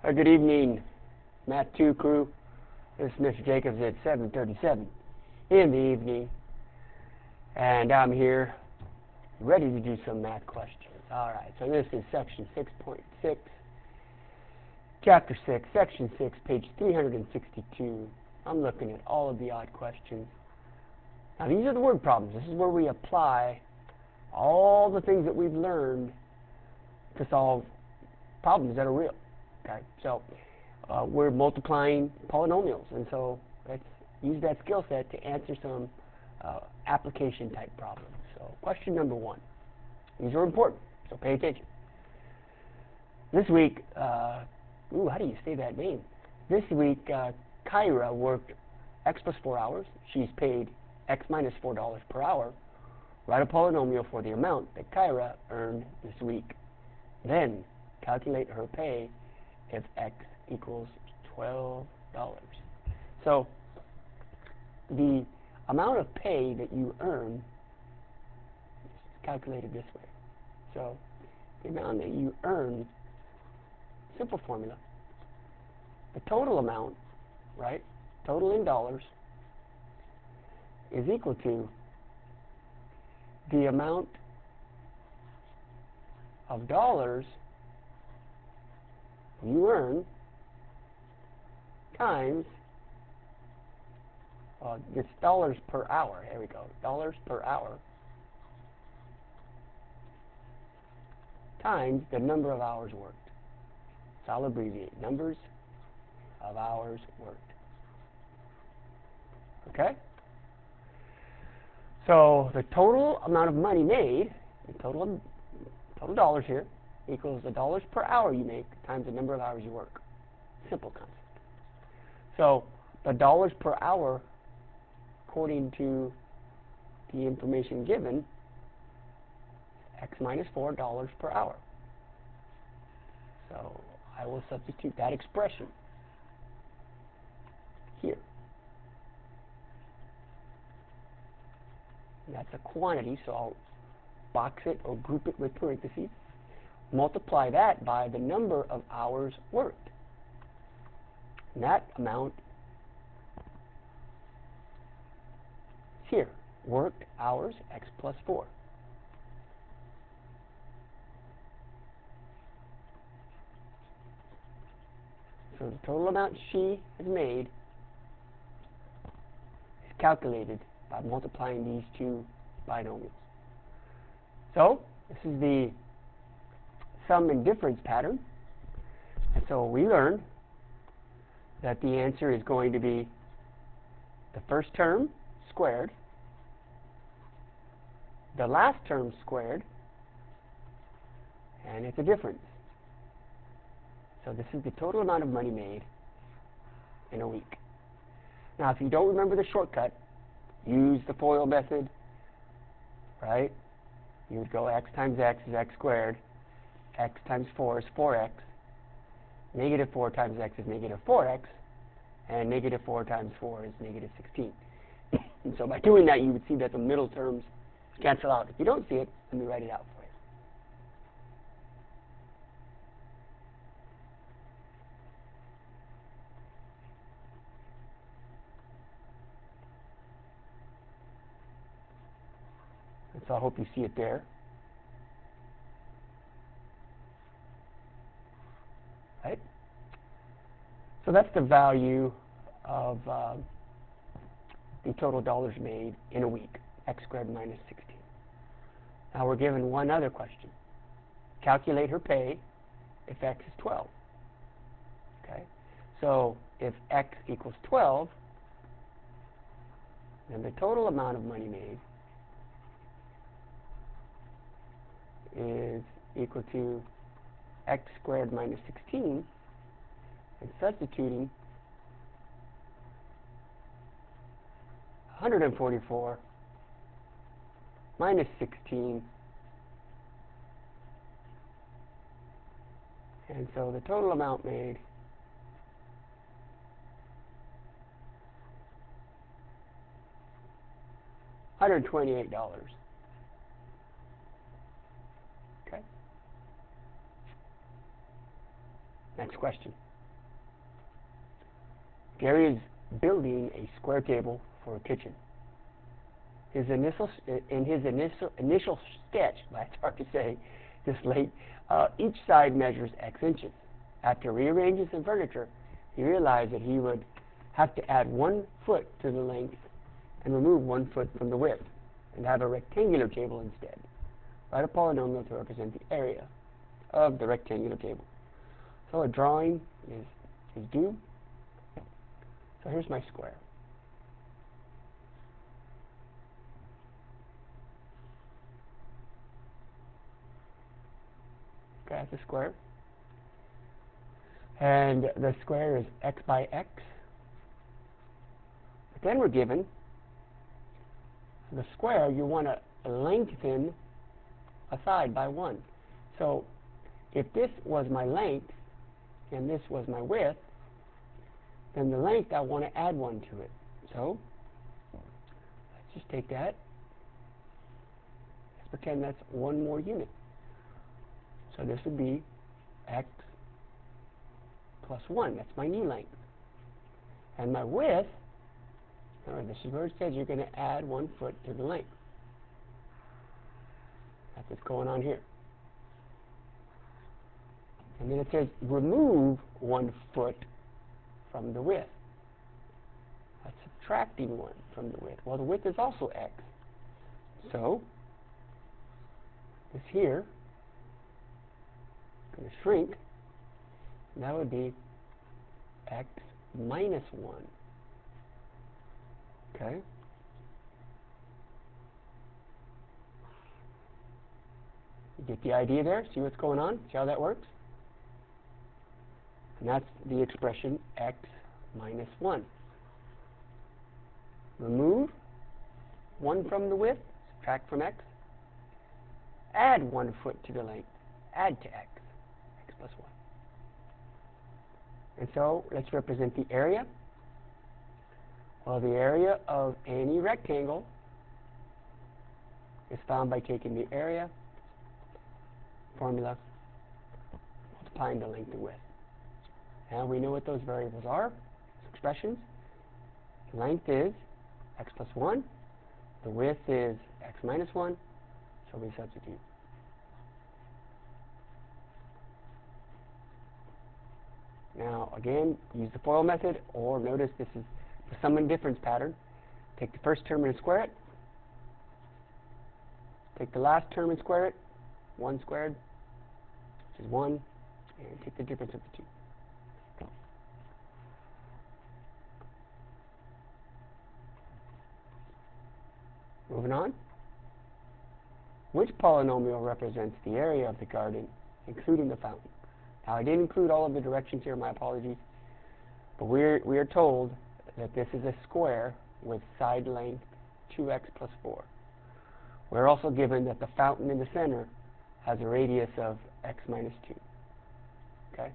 Good evening, Math 2 crew. This is Mr. Jacobs at 7:37 in the evening, and I'm here ready to do some math questions. All right, so this is section 6.6, chapter 6, section 6, page 362. I'm looking at all of the odd questions. Now, these are the word problems. This is where we apply all the things that we've learned to solve problems that are real. Okay, so we're multiplying polynomials, and so let's use that skill set to answer some application type problems. So question number 1. These are important, so pay attention. This week, how do you say that name? This week, Kyra worked X plus 4 hours. She's paid X minus $4 per hour. Write a polynomial for the amount that Kyra earned this week. Then calculate her pay if X equals $12. So the amount of pay that you earn is calculated this way. So the amount that you earn, simple formula, the total amount, right, total in dollars, is equal to the amount of dollars you earn times, it's dollars per hour. Here we go. Dollars per hour times the number of hours worked. So I'll abbreviate. Numbers of hours worked. Okay? So the total amount of money made, the total dollars here, equals the dollars per hour you make times the number of hours you work. Simple concept. So the dollars per hour, according to the information given, X minus $4 per hour. So I will substitute that expression here. And that's a quantity, so I'll box it or group it with parentheses. Multiply that by the number of hours worked. And that amount is here. Worked hours, X plus 4. So the total amount she has made is calculated by multiplying these two binomials. So this is the sum and difference pattern. And so we learned that the answer is going to be the first term squared, the last term squared, and it's a difference. So this is the total amount of money made in a week. Now, if you don't remember the shortcut, use the FOIL method, right? You would go x times x is x squared, x times 4 is 4x, negative 4 times x is negative 4x, and negative 4 times 4 is negative 16. And so by doing that, you would see that the middle terms cancel out. If you don't see it, let me write it out for you. And so I hope you see it there. Right? So that's the value of the total dollars made in a week, x squared minus 16. Now we're given one other question. Calculate her pay if x is 12. Okay? So if x equals 12, then the total amount of money made is equal to x squared minus 16, and substituting 144 minus 16, and so the total amount made $128. Okay. Next question. Gary is building a square table for a kitchen. In his initial sketch, it's hard to say this late, each side measures X inches. After rearranging some furniture, he realized that he would have to add 1 foot to the length and remove 1 foot from the width, and have a rectangular table instead. Write a polynomial to represent the area of the rectangular table. So a drawing is due. So here's my square. Okay, that's a square. And the square is x by x. But then we're given the square, you want to lengthen a side by 1. So if this was my length and this was my width, then the length, I want to add 1 to it. So let's just take that. Let's pretend that's 1 more unit. So this would be x plus 1. That's my new length. And my width, this is where it says you're going to add 1 foot to the length. That's what's going on here. And then it says remove 1 foot from the width. That's subtracting 1 from the width. Well, the width is also x. So this here is going to shrink. And that would be x minus 1. Okay. You get the idea there? See what's going on? See how that works? And that's the expression x minus 1. Remove 1 from the width, subtract from x. Add 1 foot to the length, add to x plus 1. And so let's represent the area. Well, the area of any rectangle is found by taking the area formula, multiplying the length and width. And we know what those variables are, those expressions. Length is x plus 1. The width is x minus 1. So we substitute. Now, again, use the FOIL method, or notice this is the sum and difference pattern. Take the first term and square it. Take the last term and square it. 1 squared, which is 1, and take the difference of the 2. Moving on. Which polynomial represents the area of the garden, including the fountain? Now, I didn't include all of the directions here, my apologies, but we are told that this is a square with side length 2x plus 4. We're also given that the fountain in the center has a radius of x minus 2. Okay?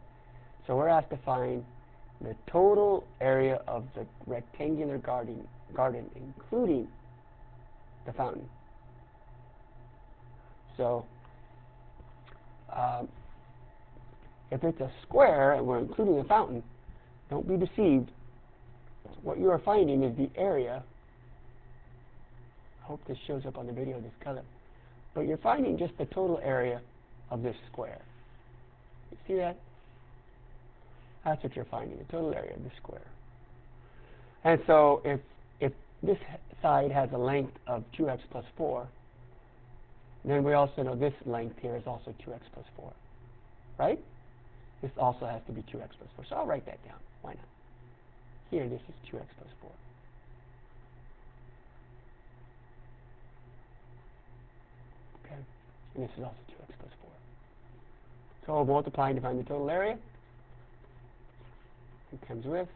So we're asked to find the total area of the rectangular garden including the fountain. So if it's a square and we're including the fountain, don't be deceived. What you are finding is the area. I hope this shows up on the video, this color. But you're finding just the total area of this square. You see that? That's what you're finding, the total area of the square. And so if this side has a length of 2x plus 4, then we also know this length here is also 2x plus 4. Right? This also has to be 2x plus 4. So I'll write that down. Why not? Here, this is 2x plus 4. Okay? And this is also 2x plus 4. So multiplying to find the total area. It comes with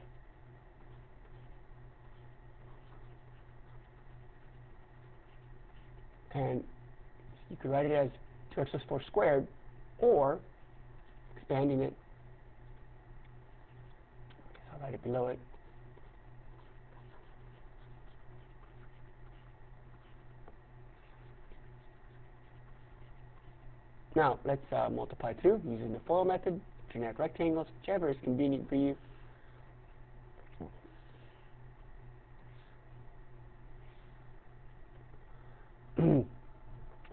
and you could write it as 2x plus 4 squared, or expanding it, I'll write it below it, now let's multiply through using the FOIL method, generic rectangles, whichever is convenient for you.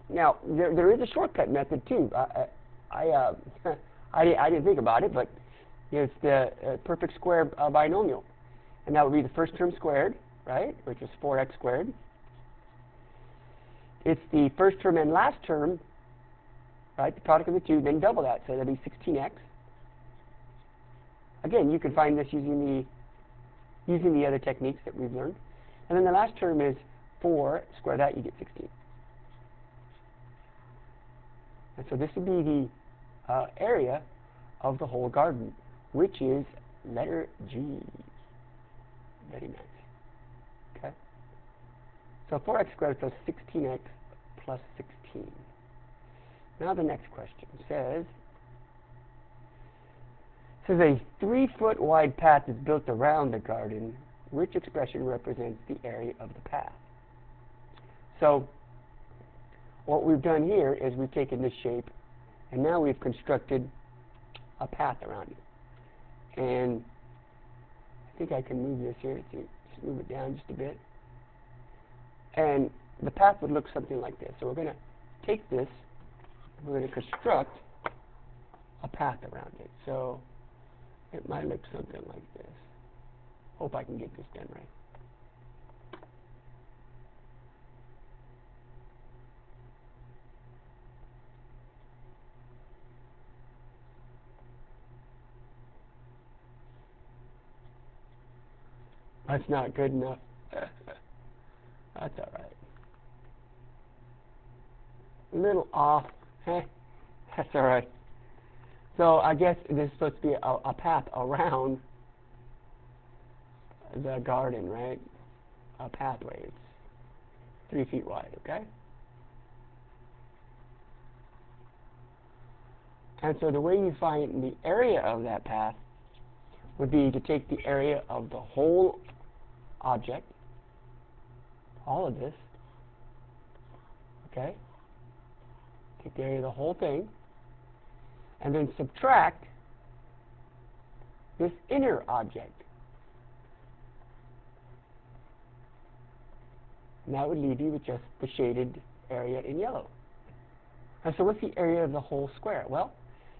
Now, there is a shortcut method too. I didn't think about it, but it's the perfect square binomial. And that would be the first term squared, right, which is 4x squared. It's the first term and last term, right, the product of the two, then double that, so that'd be 16x. Again, you can find this using the other techniques that we've learned. And then the last term is 4, square that, you get 16. And so this would be the area of the whole garden, which is letter G. Very nice. Okay? So 4x squared plus 16x plus 16. Now the next question says a 3-foot wide path is built around the garden. Which expression represents the area of the path? So what we've done here is we've taken this shape and now we've constructed a path around it. And I think I can move this here, just move it down just a bit. And the path would look something like this. So we're going to take this, we're going to construct a path around it. So it might look something like this. Hope I can get this done right. That's not good enough. That's all right. A little off. That's all right. So I guess this is supposed to be a path around the garden, right? A pathway. It's 3 feet wide, okay? And so the way you find the area of that path would be to take the area of the whole object, all of this, okay? Take the area of the whole thing, and then subtract this inner object. And that would leave you with just the shaded area in yellow. And so what's the area of the whole square? Well,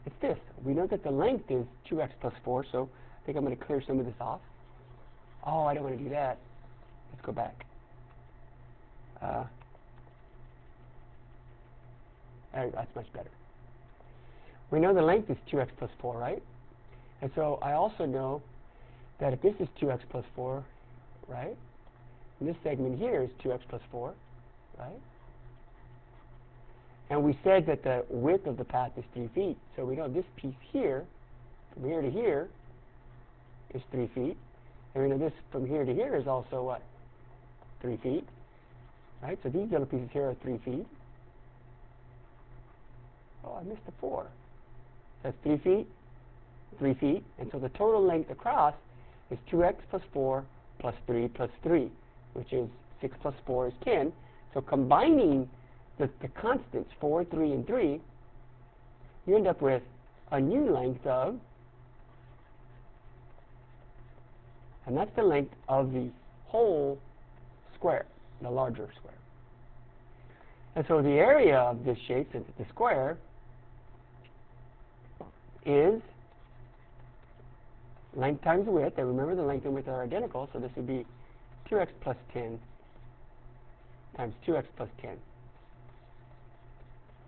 it's this. We know that the length is 2x plus 4, so I think I'm going to clear some of this off. Oh, I don't want to do that. Let's go back. That's much better. We know the length is 2x plus 4, right? And so I also know that if this is 2x plus 4, right? And this segment here is 2x plus 4, right? And we said that the width of the path is 3 feet. So we know this piece here, from here to here, is 3 feet. And we know this from here to here is also what? 3 feet. Right? So these little pieces here are 3 feet. Oh, I missed the 4. That's 3 feet, 3 feet. And so the total length across is 2x plus 4 plus 3 plus 3, which is 6 plus 4 is 10. So combining the constants 4, 3, and 3, you end up with a new length of, and that's the length of the whole square, the larger square. And so the area of this shape, since it's a square, is length times width. And remember, the length and width are identical, so this would be 2x plus 10 times 2x plus 10.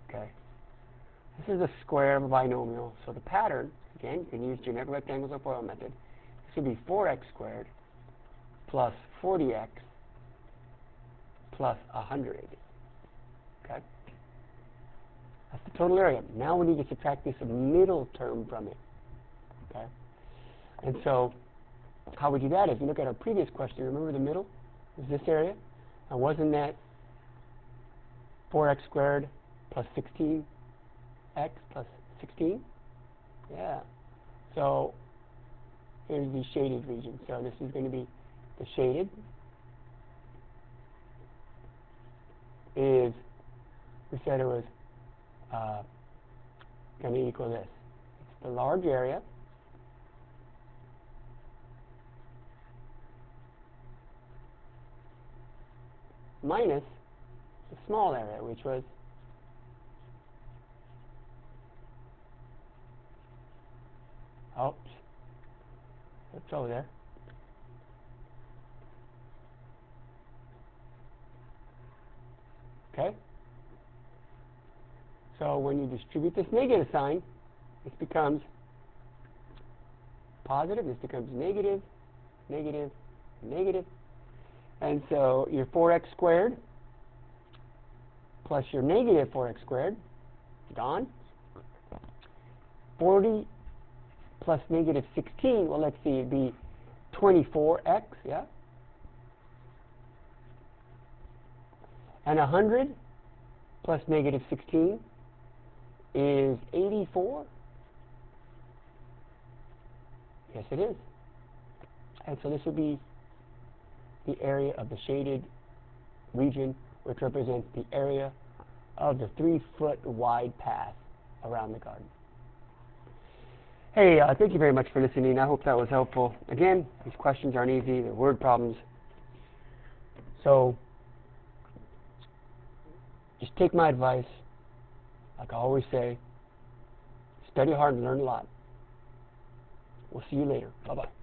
Okay. This is a square of a binomial. So the pattern, again, you can use generic rectangles or FOIL method. This would be 4x squared plus 40x plus 100. Okay. That's the total area. Now we need to subtract this middle term from it. Okay. And so how we do that is we look at our previous question. Remember the middle is this area? And wasn't that 4x squared plus 16x plus 16? Yeah. So here's the shaded region. So this is going to be the shaded is, we said it was going to equal this. It's the large area minus the small area, which was it's over there. Okay? So when you distribute this negative sign, this becomes positive, this becomes negative, negative, negative. And so your 4x squared plus your negative 4x squared, gone. 40 plus negative 16, well, let's see, it'd be 24x, yeah? And 100 plus negative 16 is 84. Yes, it is. And so this would be the area of the shaded region, which represents the area of the 3-foot wide path around the garden. Hey, thank you very much for listening. I hope that was helpful. Again, these questions aren't easy. They're word problems. So just take my advice. Like I always say, study hard and learn a lot. We'll see you later. Bye-bye.